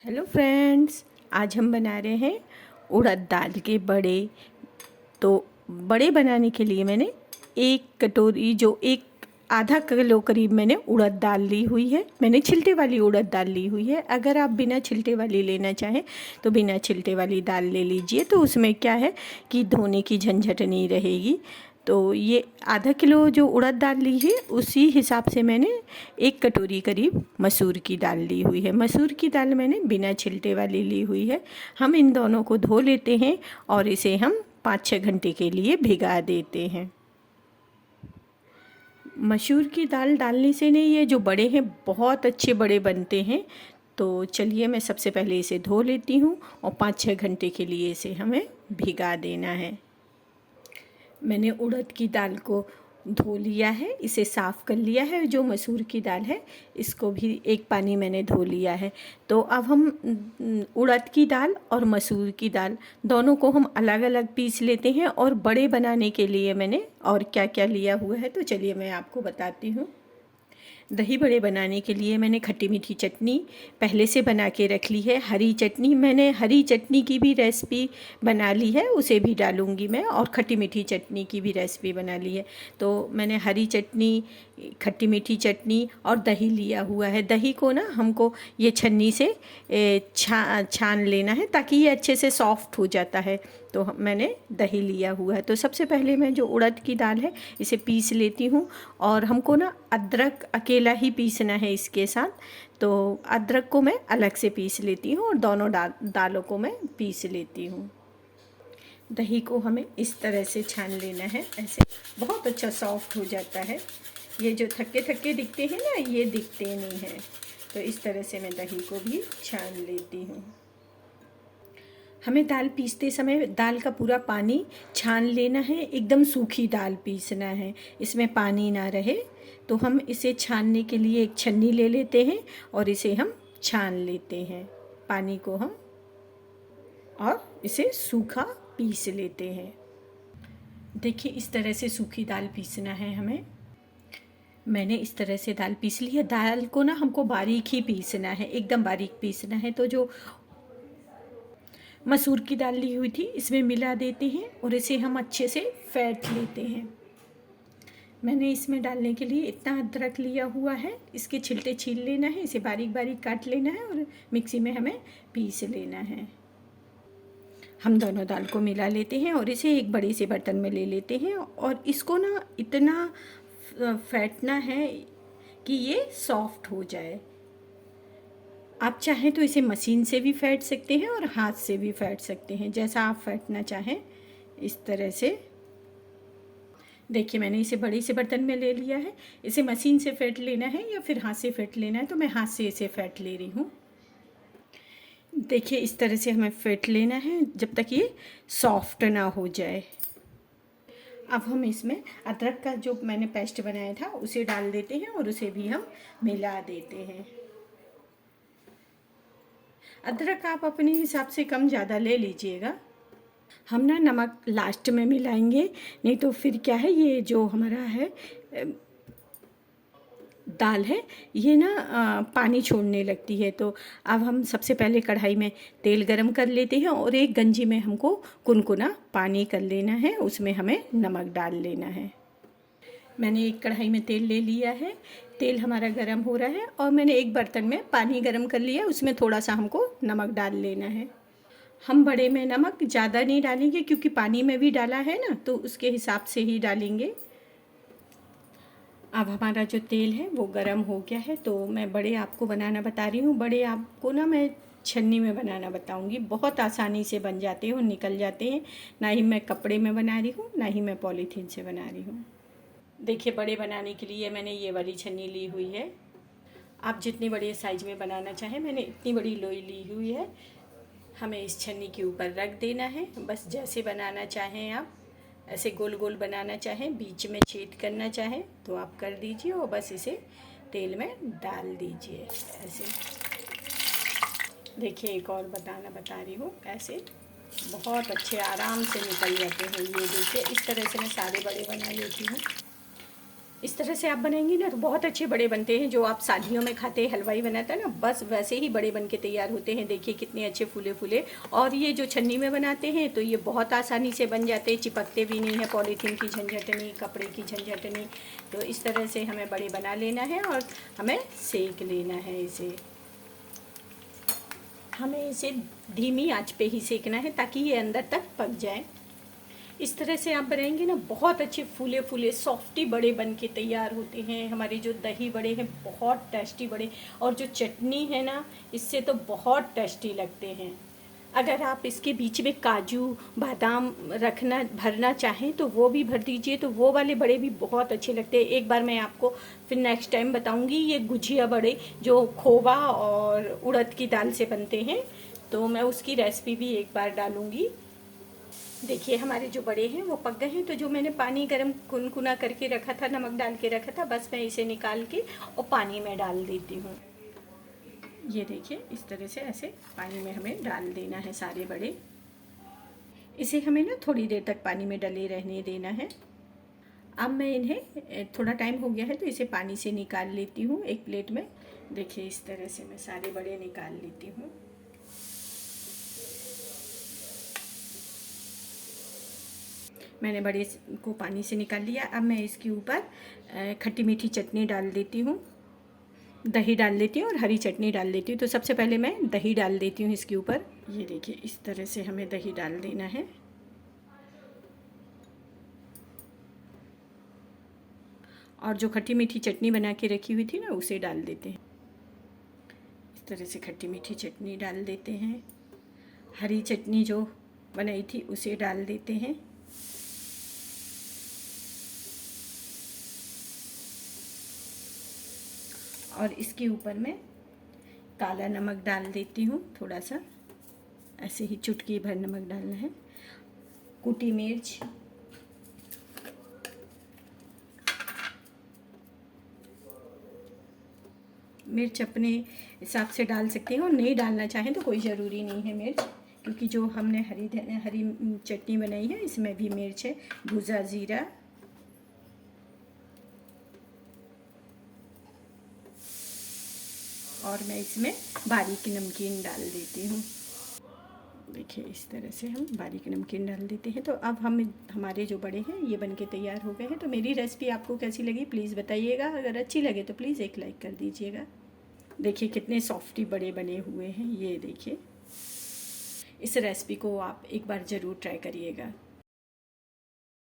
Hello friends, आज हम बना रहे हैं उड़द दाल के बड़े। तो बड़े बनाने के लिए मैंने एक कटोरी एक आधा किलो करीब मैंने उड़द दाल ली हुई है। मैंने छिलटे वाली उड़द दाल ली हुई है। अगर आप बिना छिलटे वाली लेना चाहें तो बिना छिलटे वाली दाल ले लीजिए, तो उसमें क्या है कि धोने की झंझट नहीं रहेगी। तो ये आधा किलो जो उड़द दाल ली है उसी हिसाब से मैंने एक कटोरी करीब मसूर की दाल ली हुई है। मसूर की दाल मैंने बिना छिलटे वाली ली हुई है। हम इन दोनों को धो लेते हैं और इसे हम 5-6 घंटे के लिए भिगा देते हैं। मसूर की दाल डालने से नहीं, ये जो बड़े हैं बहुत अच्छे बड़े बनते हैं। तो चलिए मैं सबसे पहले इसे धो लेती हूँ और 5-6 घंटे के लिए इसे हमें भिगा देना है। मैंने उड़द की दाल को धो लिया है, इसे साफ़ कर लिया है। जो मसूर की दाल है इसको भी एक पानी मैंने धो लिया है। तो अब हम उड़द की दाल और मसूर की दाल दोनों को हम अलग अलग पीस लेते हैं। और बड़े बनाने के लिए मैंने और क्या क्या लिया हुआ है तो चलिए मैं आपको बताती हूँ। दही बड़े बनाने के लिए मैंने खट्टी मीठी चटनी पहले से बना के रख ली है। हरी चटनी, मैंने हरी चटनी की भी रेसिपी बना ली है, उसे भी डालूँगी मैं। और खट्टी मीठी चटनी की भी रेसिपी बना ली है। तो मैंने हरी चटनी, खट्टी मीठी चटनी और दही लिया हुआ है। दही को ना हमको ये छन्नी से छान लेना है ताकि ये अच्छे से सॉफ्ट हो जाता है। तो मैंने दही लिया हुआ है। तो सबसे पहले मैं जो उड़द की दाल है इसे पीस लेती हूँ। और हमको ना अदरक अकेला ही पीसना है इसके साथ, तो अदरक को मैं अलग से पीस लेती हूँ और दोनों दालों को मैं पीस लेती हूँ। दही को हमें इस तरह से छान लेना है, ऐसे बहुत अच्छा सॉफ्ट हो जाता है। ये जो थक्के थक्के दिखते हैं ना, ये दिखते नहीं हैं। तो इस तरह से मैं दही को भी छान लेती हूँ। हमें दाल पीसते समय दाल का पूरा पानी छान लेना है, एकदम सूखी दाल पीसना है, इसमें पानी ना रहे। तो हम इसे छानने के लिए एक छन्नी ले लेते हैं और इसे हम छान लेते हैं पानी को हम, और इसे सूखा पीस लेते हैं। देखिए इस तरह से सूखी दाल पीसना है हमें। मैंने इस तरह से दाल पीस ली है। दाल को ना हमको बारीक ही पीसना है, एकदम बारीक पीसना है। तो जो मसूर की दाल ली हुई थी इसमें मिला देते हैं और इसे हम अच्छे से फेंट लेते हैं। मैंने इसमें डालने के लिए इतना अदरक लिया हुआ है, इसके छिलटे छील लेना है, इसे बारीक बारीक काट लेना है और मिक्सी में हमें पीस लेना है। हम दोनों दाल को मिला लेते हैं और इसे एक बड़े से बर्तन में ले लेते हैं। और इसको ना इतना फेंटना है कि ये सॉफ्ट हो जाए। आप चाहें तो इसे मशीन से भी फेंट सकते हैं और हाथ से भी फेंट सकते हैं, जैसा आप फेंटना चाहें इस तरह से। देखिए मैंने इसे बड़े से बर्तन में ले लिया है। इसे मशीन से फेंट लेना है या फिर हाथ से फेंट लेना है, तो मैं हाथ से इसे फेंट ले रही हूँ। देखिए इस तरह से हमें फेंट लेना है जब तक ये सॉफ्ट ना हो जाए। अब हम इसमें अदरक का जो मैंने पेस्ट बनाया था उसे डाल देते हैं और उसे भी हम मिला देते हैं। अदरक आप अपने हिसाब से कम ज़्यादा ले लीजिएगा। हम ना नमक लास्ट में मिलाएंगे, नहीं तो फिर क्या है, ये जो हमारा है दाल है ये ना पानी छोड़ने लगती है। तो अब हम सबसे पहले कढ़ाई में तेल गरम कर लेते हैं और एक गंजी में हमको कुनकुना पानी कर लेना है, उसमें हमें नमक डाल लेना है। मैंने एक कढ़ाई में तेल ले लिया है, तेल हमारा गरम हो रहा है और मैंने एक बर्तन में पानी गरम कर लिया, उसमें थोड़ा सा हमको नमक डाल लेना है। हम बड़े में नमक ज़्यादा नहीं डालेंगे क्योंकि पानी में भी डाला है ना, तो उसके हिसाब से ही डालेंगे। अब हमारा जो तेल है वो गरम हो गया है, तो मैं बड़े आपको बनाना बता रही हूँ। बड़े आपको ना मैं छन्नी में बनाना बताऊँगी, बहुत आसानी से बन जाते हैं और निकल जाते हैं। ना ही मैं कपड़े में बना रही हूँ, ना ही मैं पॉलीथीन से बना रही हूँ। देखिए बड़े बनाने के लिए मैंने ये वाली छन्नी ली हुई है। आप जितने बड़े साइज़ में बनाना चाहें, मैंने इतनी बड़ी लोई ली हुई है। हमें इस छन्नी के ऊपर रख देना है, बस जैसे बनाना चाहें आप, ऐसे गोल गोल बनाना चाहें, बीच में छेद करना चाहें तो आप कर दीजिए और बस इसे तेल में डाल दीजिए ऐसे। देखिए एक और बता रही हूँ, ऐसे बहुत अच्छे आराम से निकल जाते हैं ये। देखिए इस तरह से मैं सारे बड़े बना लेती हूँ। इस तरह से आप बनाएंगी ना तो बहुत अच्छे बड़े बनते हैं। जो आप शादियों में खाते हैं, हलवाई बनाता है ना, बस वैसे ही बड़े बन के तैयार होते हैं। देखिए कितने अच्छे फूले फूले। और ये जो छन्नी में बनाते हैं तो ये बहुत आसानी से बन जाते हैं, चिपकते भी नहीं है। पॉलीथीन की झंझट नहीं, कपड़े की झंझट नहीं। तो इस तरह से हमें बड़े बना लेना है और हमें सेक लेना है इसे। हमें इसे धीमी आंच पे ही सेकना है ताकि ये अंदर तक पक जाए। इस तरह से आप बनाएंगे ना, बहुत अच्छे फूले फूले सॉफ्टी बड़े बन के तैयार होते हैं। हमारे जो दही बड़े हैं बहुत टेस्टी बड़े, और जो चटनी है ना, इससे तो बहुत टेस्टी लगते हैं। अगर आप इसके बीच में काजू बादाम रखना भरना चाहें तो वो भी भर दीजिए, तो वो वाले बड़े भी बहुत अच्छे लगते हैं। एक बार मैं आपको फिर नेक्स्ट टाइम बताऊंगी ये गुझिया बड़े जो खोवा और उड़द की दाल से बनते हैं, तो मैं उसकी रेसिपी भी एक बार डालूंगी। देखिए हमारे जो बड़े हैं वो पक गए हैं। तो जो मैंने पानी गर्म कुनकुना करके रखा था, नमक डाल के रखा था, बस मैं इसे निकाल के और पानी में डाल देती हूँ। ये देखिए इस तरह से ऐसे पानी में हमें डाल देना है सारे बड़े। इसे हमें ना थोड़ी देर तक पानी में डले रहने देना है। अब मैं इन्हें, थोड़ा टाइम हो गया है तो इसे पानी से निकाल लेती हूँ एक प्लेट में। देखिए इस तरह से मैं सारे बड़े निकाल लेती हूँ। मैंने बड़े को पानी से निकाल लिया। अब मैं इसके ऊपर खट्टी मीठी चटनी डाल देती हूँ, दही डाल लेती हूँ और हरी चटनी डाल लेती हूँ। तो सबसे पहले मैं दही डाल देती हूँ इसके ऊपर। ये देखिए इस तरह से हमें दही डाल देना है। और जो खट्टी मीठी चटनी बना के रखी हुई थी ना, उसे डाल देते हैं। इस तरह से खट्टी मीठी चटनी डाल देते हैं। हरी चटनी जो बनाई थी उसे डाल देते हैं। और इसके ऊपर मैं काला नमक डाल देती हूँ, थोड़ा सा, ऐसे ही चुटकी भर नमक डालना है। कुटी मिर्च, मिर्च अपने हिसाब से डाल सकते हैं और नहीं डालना चाहें तो कोई ज़रूरी नहीं है मिर्च, क्योंकि जो हमने हरी चटनी बनाई है इसमें भी मिर्च है। भुजा ज़ीरा, और मैं इसमें बारीक नमकीन डाल देती हूँ। देखिए इस तरह से हम बारीक नमकीन डाल देते हैं। तो अब हमारे जो बड़े हैं ये बनके तैयार हो गए हैं। तो मेरी रेसिपी आपको कैसी लगी प्लीज़ बताइएगा। अगर अच्छी लगे तो प्लीज़ एक लाइक कर दीजिएगा। देखिए कितने सॉफ्टी बड़े बने हुए हैं। ये देखिए, इस रेसिपी को आप एक बार ज़रूर ट्राई करिएगा।